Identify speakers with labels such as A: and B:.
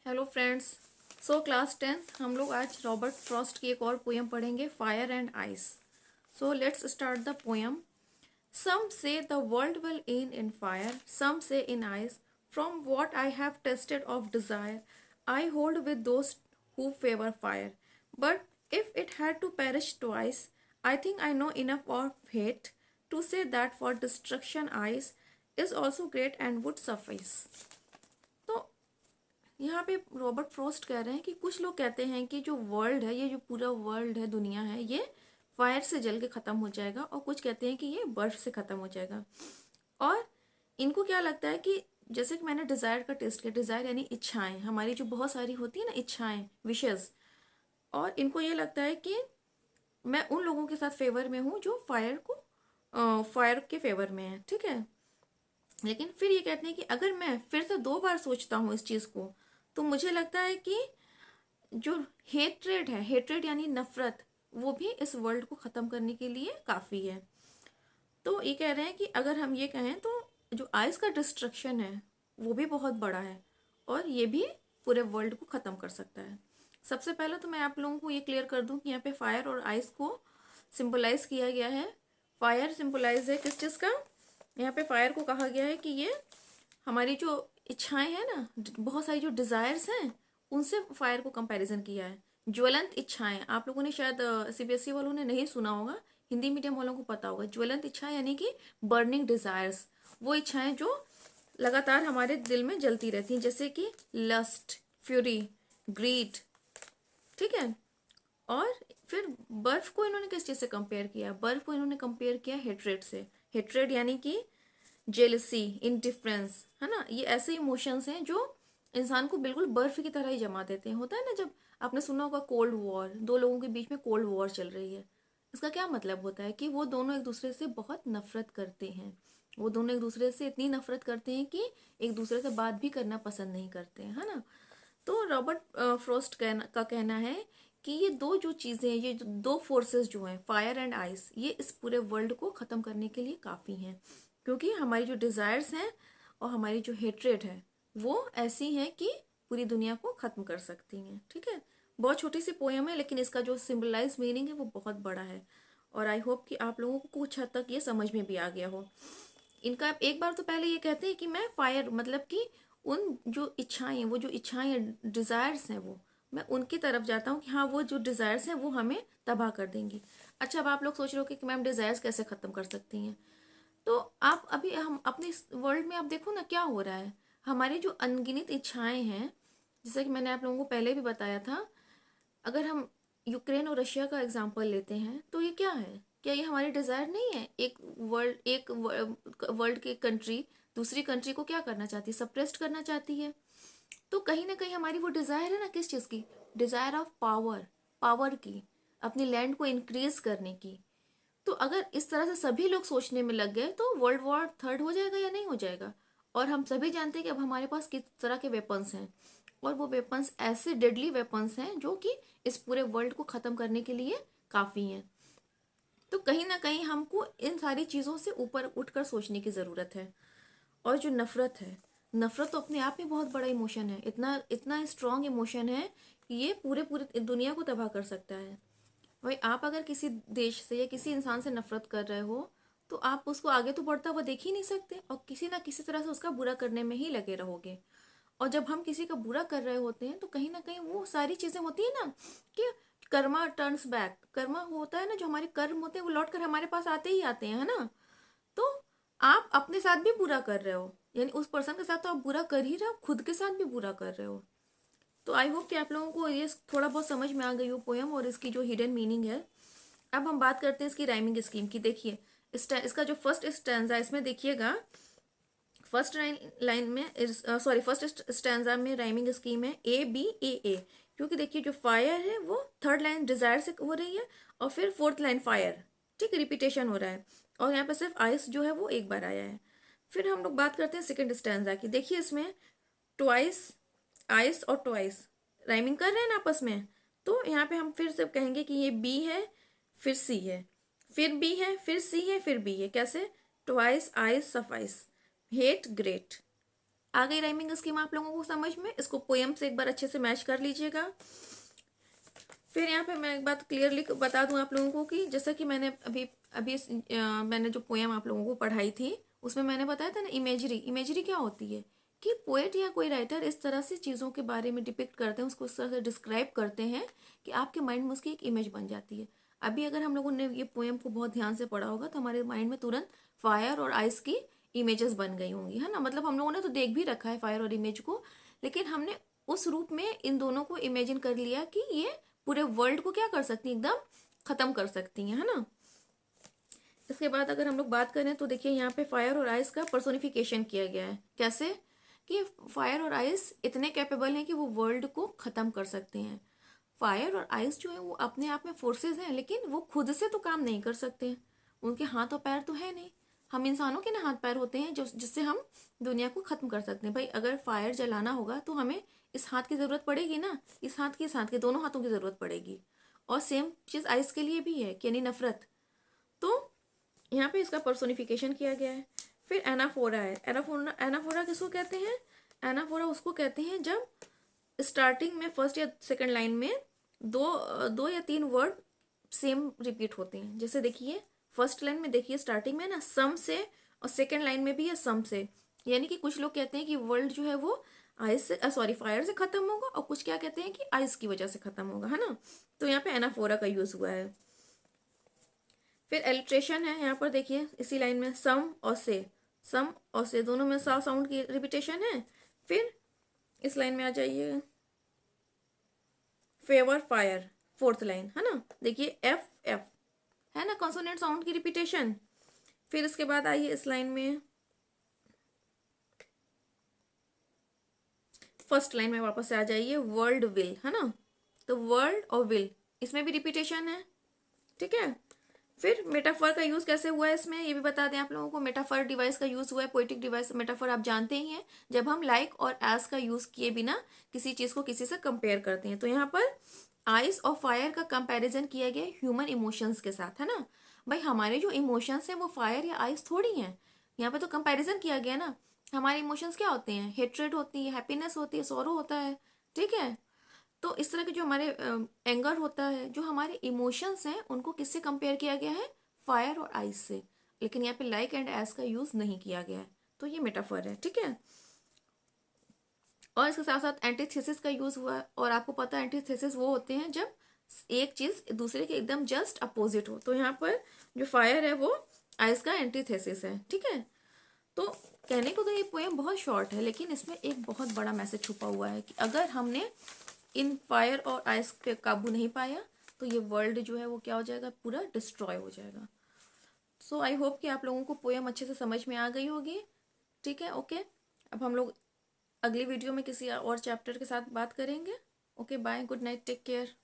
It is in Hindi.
A: Hello friends. क्लास 10th हम लोग आज रॉबर्ट फ्रॉस्ट की एक और पोएम पढ़ेंगे, fire and ice. Let's start the poem. Some say the world will end in fire, some say in ice, from what I have tasted of desire I hold with those who favour fire, but if it had to perish twice I think I know enough of hate to say that for destruction ice is also great and would suffice. तो यहाँ पे रॉबर्ट फ्रॉस्ट कह रहे हैं कि कुछ लोग कहते हैं कि जो वर्ल्ड है, ये जो पूरा वर्ल्ड है, दुनिया है, ये फायर से जल के ख़त्म हो जाएगा, और कुछ कहते हैं कि ये बर्फ से ख़त्म हो जाएगा। और इनको क्या लगता है कि जैसे कि मैंने डिज़ायर का टेस्ट किया, डिज़ायर यानी इच्छाएं, हमारी जो बहुत सारी होती है ना इच्छाएं, विशेज़, और इनको ये लगता है कि मैं उन लोगों के साथ फेवर में हूँ जो फायर के फेवर में है, ठीक है। लेकिन फिर ये कहते हैं कि अगर मैं फिर से 2 बार सोचता हूँ इस चीज़ को, तो मुझे लगता है कि जो हेट्रेड है, हेट्रेड यानी नफरत, वो भी इस वर्ल्ड को ख़त्म करने के लिए काफ़ी है। तो ये कह रहे हैं कि अगर हम ये कहें तो जो आइस का डिस्ट्रक्शन है वो भी बहुत बड़ा है, और ये भी पूरे वर्ल्ड को ख़त्म कर सकता है। सबसे पहले तो मैं आप लोगों को ये क्लियर कर दूं कि यहाँ पे फायर और आइस को सिंबलाइज किया गया है। फायर सिंबलाइज है किस चीज़ का? यहाँ पे फायर को कहा गया है कि ये हमारी जो इच्छाएं हैं ना, बहुत सारी जो डिज़ायर्स हैं, उनसे फायर को कंपैरिजन किया है। ज्वलंत इच्छाएं, आप लोगों ने शायद सीबीएसई वालों ने नहीं सुना होगा, हिंदी मीडियम वालों को पता होगा। ज्वलंत इच्छाएं यानी कि बर्निंग डिज़ायर्स, वो इच्छाएं जो लगातार हमारे दिल में जलती रहती हैं, जैसे कि लस्ट, फ्यूरी, ग्रीड, ठीक है। और फिर बर्फ को इन्होंने किस चीज़ से कंपेयर किया? बर्फ को इन्होंने कंपेयर किया हेट्रेड से। हेट्रेड यानी कि जेलसी, इंडिफरेंस, है ना, ये ऐसे इमोशंस हैं जो इंसान को बिल्कुल बर्फ की तरह ही जमा देते हैं। होता है ना, जब आपने सुना होगा कोल्ड वॉर, 2 लोगों के बीच में कोल्ड वॉर चल रही है, इसका क्या मतलब होता है कि वो दोनों एक दूसरे से बहुत नफरत करते हैं। वो दोनों एक दूसरे से इतनी नफरत करते हैं कि एक दूसरे से बात भी करना पसंद नहीं करते हैं, है ना। तो रॉबर्ट फ्रॉस्ट का कहना है कि ये दो जो चीज़ें, ये जो 2 फोर्सेस जो हैं, फायर एंड आइस, ये इस पूरे वर्ल्ड को ख़त्म करने के लिए काफ़ी हैं, क्योंकि हमारी जो डिज़ायर्स हैं और हमारी जो हेट्रेड है वो ऐसी हैं कि पूरी दुनिया को ख़त्म कर सकती हैं, ठीक है। बहुत छोटी सी पोयम है, लेकिन इसका जो सिंबलाइज मीनिंग है वो बहुत बड़ा है, और आई होप कि आप लोगों को कुछ हद तक ये समझ में भी आ गया हो। इनका एक बार तो पहले ये कहते हैं कि मैं फायर, मतलब कि उन जो इच्छाएं हैं, वो जो इच्छाएं हैं, डिज़ायर्स हैं, वो मैं उनकी तरफ जाता हूँ कि हाँ, वो जो डिज़ायर्स हैं वो हमें तबाह कर देंगी। अच्छा, अब आप लोग सोच रहे हो कि मैम डिज़ायर्स कैसे ख़त्म कर सकती हैं? तो आप अभी हम अपने इस वर्ल्ड में आप देखो ना क्या हो रहा है। हमारी जो अनगिनत इच्छाएं हैं, जैसा कि मैंने आप लोगों को पहले भी बताया था, अगर हम यूक्रेन और रशिया का एग्जांपल लेते हैं तो ये क्या है? क्या ये हमारी डिज़ायर नहीं है? एक वर्ल्ड की कंट्री दूसरी कंट्री को क्या करना चाहती है? सप्रेस्ड करना चाहती है। तो कहीं ना कहीं हमारी वो डिज़ायर है ना, किस चीज़ की? डिज़ायर ऑफ पावर, पावर की, अपनी लैंड को इंक्रीज करने की। तो अगर इस तरह से सभी लोग सोचने में लग गए तो वर्ल्ड वॉर थर्ड हो जाएगा या नहीं हो जाएगा? और हम सभी जानते हैं कि अब हमारे पास किस तरह के वेपन्स हैं, और वो वेपन्स ऐसे डेडली वेपन्स हैं जो कि इस पूरे वर्ल्ड को ख़त्म करने के लिए काफ़ी हैं। तो कहीं ना कहीं हमको इन सारी चीज़ों से ऊपर उठकर सोचने की ज़रूरत है। और जो नफ़रत है, नफ़रत तो अपने आप में बहुत बड़ा इमोशन है, इतना इतना स्ट्रॉन्ग इमोशन है कि ये पूरे पूरे दुनिया को तबाह कर सकता है। भाई, आप अगर किसी देश से या किसी इंसान से नफरत कर रहे हो तो आप उसको आगे तो बढ़ता हुआ देख ही नहीं सकते, और किसी ना किसी तरह से उसका बुरा करने में ही लगे रहोगे। और जब हम किसी का बुरा कर रहे होते हैं तो कहीं ना कहीं वो सारी चीज़ें होती है ना कि कर्मा टर्न्स बैक, कर्मा होता है ना, जो हमारे कर्म होते हैं वो लौट कर हमारे पास आते ही आते हैं, है ना। तो आप अपने साथ भी बुरा कर रहे हो, यानी उस पर्सन के साथ तो आप बुरा कर ही रहे हो, खुद के साथ भी बुरा कर रहे हो। तो आई होप कि आप लोगों को ये थोड़ा बहुत समझ में आ गई हो पोयम और इसकी जो हिडन मीनिंग है। अब हम बात करते हैं इसकी राइमिंग स्कीम की। देखिए, इसका जो फर्स्ट स्टैंजा, इसमें देखिएगा, फर्स्ट लाइन में, सॉरी, फर्स्ट स्टैंजा में राइमिंग स्कीम है A B A A, क्योंकि देखिए जो फायर है वो थर्ड लाइन डिजायर से हो रही है, और फिर फोर्थ लाइन फायर, ठीक, रिपीटेशन हो रहा है, और यहाँ पे सिर्फ आइस जो है वो एक बार आया है। फिर हम लोग बात करते हैं सेकेंड स्टैंजा की। देखिए इसमें ट्वाइस, आइस और ट्वाइस राइमिंग कर रहे हैं ना आपस में, तो यहाँ पे हम फिर से कहेंगे कि ये बी है, फिर सी है, फिर बी है, फिर सी है, फिर बी है। कैसे? Twice ice suffice, hate great, आ गई राइमिंग स्कीम आप लोगों को समझ में? इसको पोएम से एक बार अच्छे से मैच कर लीजिएगा। फिर यहाँ पे मैं एक बात क्लियरली बता दूं आप लोगों को कि जैसा कि मैंने अभी अभी मैंने जो पोएम आप लोगों को पढ़ाई थी उसमें मैंने बताया था ना, इमेजरी। इमेजरी क्या होती है कि पोएट या कोई राइटर इस तरह से चीज़ों के बारे में डिपिक्ट करते हैं, उसको इस तरह से डिस्क्राइब करते हैं कि आपके माइंड में उसकी एक इमेज बन जाती है। अभी अगर हम लोगों ने ये पोएम को बहुत ध्यान से पढ़ा होगा तो हमारे माइंड में तुरंत फायर और आइस की इमेजेस बन गई होंगी, है ना। मतलब हम लोगों ने तो देख भी रखा है फायर और इमेज को, लेकिन हमने उस रूप में इन दोनों को इमेजिन कर लिया कि ये पूरे वर्ल्ड को क्या कर सकती हैं, एकदम खत्म कर सकती हैं, है ना। इसके बाद अगर हम लोग बात करें तो देखिए यहाँ पे फायर और आइस का पर्सोनिफिकेशन किया गया है। कैसे कि फायर और आइस इतने कैपेबल हैं कि वो वर्ल्ड को ख़त्म कर सकते हैं। फायर और आइस जो है वो अपने आप में फोर्सेस हैं, लेकिन वो खुद से तो काम नहीं कर सकते, उनके हाथ और पैर तो है नहीं। हम इंसानों के ना हाथ पैर होते हैं जो जिससे हम दुनिया को ख़त्म कर सकते हैं। भाई अगर फायर जलाना होगा तो हमें इस हाथ की ज़रूरत पड़ेगी ना, इस हाथ के दोनों हाथों की ज़रूरत पड़ेगी। और सेम चीज़ आइस के लिए भी है कि यानी नफरत। तो यहाँ पे इसका पर्सोनिफिकेशन किया गया है। फिर एनाफोरा है। एनाफोरा एनाफोरा किसको कहते हैं? एनाफोरा उसको कहते हैं जब स्टार्टिंग में फर्स्ट या सेकंड लाइन में दो या तीन वर्ड सेम रिपीट होते हैं। जैसे देखिए फर्स्ट लाइन में देखिए स्टार्टिंग में ना सम से, और सेकंड लाइन में भी है सम से। यानी कि कुछ लोग कहते हैं कि वर्ल्ड जो है वो आइस से सॉरी फायर से खत्म होगा, और कुछ क्या कहते हैं कि आइस की वजह से खत्म होगा, है ना। तो यहाँ पे एनाफोरा का यूज हुआ है। फिर एलिट्रेशन है। यहाँ पर देखिए इसी लाइन में सम और से दोनों में सा साउंड की रिपीटेशन है। फिर इस लाइन में आ जाइए फेवर फायर, फोर्थ लाइन, है ना। देखिए एफ एफ है ना, कॉन्सोनेंट साउंड की रिपीटेशन। फिर इसके बाद आइए इस लाइन में फर्स्ट लाइन में वापस से आ जाइए वर्ल्ड विल, है ना। तो वर्ल्ड और विल इसमें भी रिपीटेशन है, ठीक है। फिर मेटाफर का यूज कैसे हुआ है इसमें ये भी बता दें आप लोगों को। मेटाफर डिवाइस का यूज हुआ है, पोएटिक डिवाइस मेटाफर आप जानते ही हैं, जब हम लाइक और एज का यूज किए बिना किसी चीज को किसी से कंपेयर करते हैं। तो यहाँ पर आइस और फायर का कंपैरिजन किया गया ह्यूमन इमोशंस के साथ, है ना। भाई हमारे जो इमोशंस हैं वो फायर या आइस थोड़ी हैं, यहाँ पे तो कंपैरिजन किया गया ना। हमारे इमोशंस क्या होते हैं? हेट्रेड होती है, हैप्पीनेस होती है, सॉरो होता है, ठीक है। तो इस तरह के जो हमारे एंगर होता है, जो हमारे इमोशंस हैं, उनको किससे कंपेयर किया गया है? फायर और आइस से। लेकिन यहाँ पे लाइक एंड एस का यूज नहीं किया गया है, तो ये मेटाफर है, ठीक है। और इसके साथ साथ एंटीथेसिस का यूज हुआ है, और आपको पता है एंटीथेसिस वो होते हैं जब एक चीज दूसरे के एकदम जस्ट अपोजिट हो। तो यहाँ पर जो फायर है वो आइस का एंटीथेसिस है, ठीक है। तो कहने को तो ये पोएम बहुत शॉर्ट है, लेकिन इसमें एक बहुत बड़ा मैसेज छुपा हुआ है कि अगर हमने इन फायर और आइस पे काबू नहीं पाया तो ये वर्ल्ड जो है वो क्या हो जाएगा? पूरा डिस्ट्रॉय हो जाएगा। सो आई होप कि आप लोगों को पोएम अच्छे से समझ में आ गई होगी, ठीक है। ओके, अब हम लोग अगली वीडियो में किसी और चैप्टर के साथ बात करेंगे। Okay bye, good night, take care.